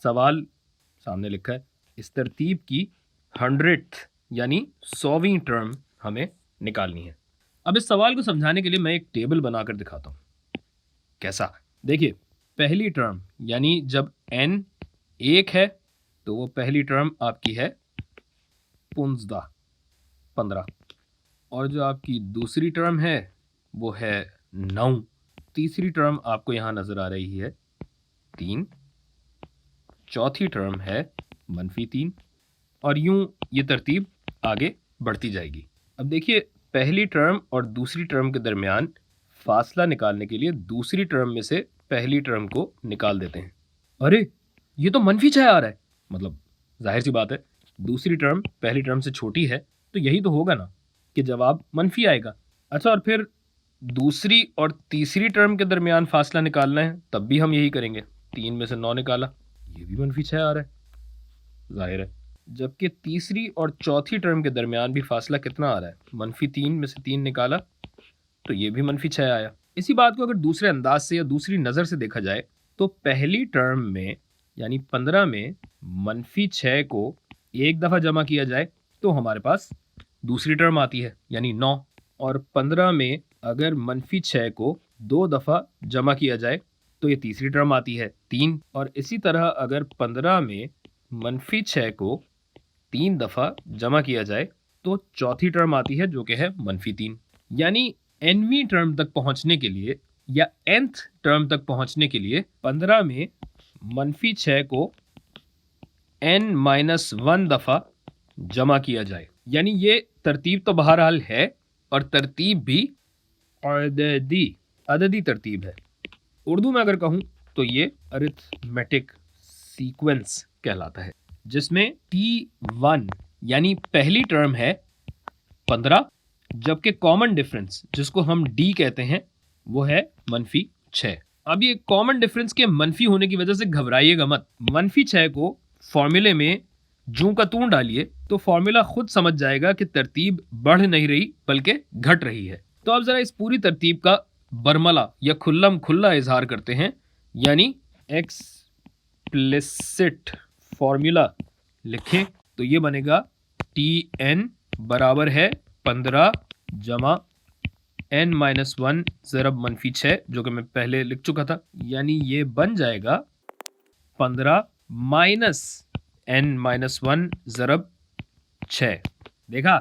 सवाल सामने लिखा है, इस तरतीब की 100th यानी 100वीं टर्म हमें निकालनी है। अब इस सवाल को समझाने के लिए मैं एक टेबल बनाकर दिखाता हूँ। कैसा? देखिए, पहली टर्म यानी जब n 1 है तो वो पहली टर्म आपकी है 15, और जो आपकी दूसरी टर्म है वो है 9, तीसरी टर्म आपको यहाँ नज़र आ रही है 3, चौथी टर्म है -3, और यूं ये तरतीब आगे बढ़ती जाएगी। अब देखिए, पहली टर्म और दूसरी टर्म के दरमियान फासला निकालने के लिए दूसरी टर्म में से पहली टर्म को निकाल देते हैं। अरे, ये तो -6 आ रहा है। मतलब जाहिर सी बात है, दूसरी टर्म पहली टर्म से छोटी है तो यही तो होगा ना कि जवाब मनफी आएगा। अच्छा, और फिर दूसरी और तीसरी टर्म के दरमियान फासला निकालना है, तब भी हम यही करेंगे। 3 में से 9 निकाला, ये भी -6 आ रहा है, जाहिर है। जबकि तीसरी और चौथी टर्म के दरमियान भी फासला कितना आ रहा है, -3 में से 3 निकाला तो ये भी -6 आया। इसी बात को अगर दूसरे अंदाज से या दूसरी नज़र से देखा जाए तो पहली टर्म में यानी 15 में -6 को एक दफ़ा जमा किया जाए तो हमारे पास दूसरी टर्म आती है यानी 9, और 15 में अगर -6 को 2 दफ़ा जमा किया जाए तो ये तीसरी टर्म आती है 3, और इसी तरह अगर 15 में -6 को 3 दफ़ा जमा किया जाए तो चौथी टर्म आती है जो कि है -3। यानी nवीं टर्म तक पहुंचने के लिए या nth टर्म तक पहुंचने के लिए 15 में -6 को n-1 दफ़ा जमा किया जाए। यानी ये तरतीब तो बहरहाल है, और तरतीब भी अददी तरतीब है। उर्दू में अगर कहूँ तो ये अरिथमेटिक सीक्वेंस कहलाता है, जिसमें T1 यानी पहली टर्म है 15, जबकि कॉमन डिफरेंस जिसको हम D कहते हैं वो है -6। अब ये कॉमन डिफरेंस के मनफी होने की वजह से घबराइएगा मत। -6 को फॉर्मूले में जूं का तूं डालिए तो फॉर्मूला खुद समझ जाएगा कि तरतीब बढ़ नहीं रही बल्कि घट रही है। तो अब जरा इस पूरी तरतीब का बरमला या खुल्लम खुल्ला इजहार करते हैं, यानी एक्सप्लिसिट फॉर्मूला लिखें तो ये बनेगा Tn बराबर है 15 जमा n-1 ज़रब -6, जो कि मैं पहले लिख चुका था। यानी ये बन जाएगा 15 माइनस n-1 ज़रब 6। देखा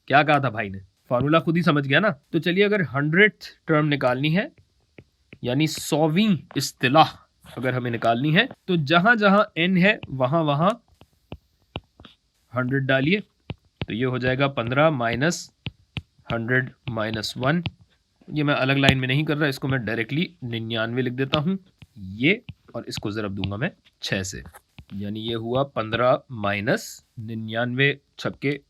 क्या कहा था भाई ने, फॉर्मूला खुद ही समझ गया ना। तो चलिए, अगर 100th टर्म निकालनी है यानी 100वीं इस्तिलाह अगर हमें निकालनी है तो जहां जहां n है वहां वहां 100 डालिए, तो ये हो जाएगा 15 माइनस 100 माइनस 1। ये मैं अलग लाइन में नहीं कर रहा, इसको मैं डायरेक्टली 99 लिख देता हूं ये, और इसको ज़रब दूंगा मैं 6 से, यानी ये हुआ 15 माइनस 99 छक्के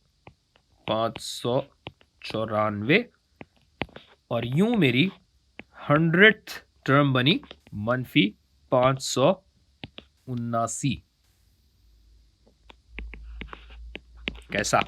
594, और यूं मेरी 100th टर्म बनी -579। कैसा?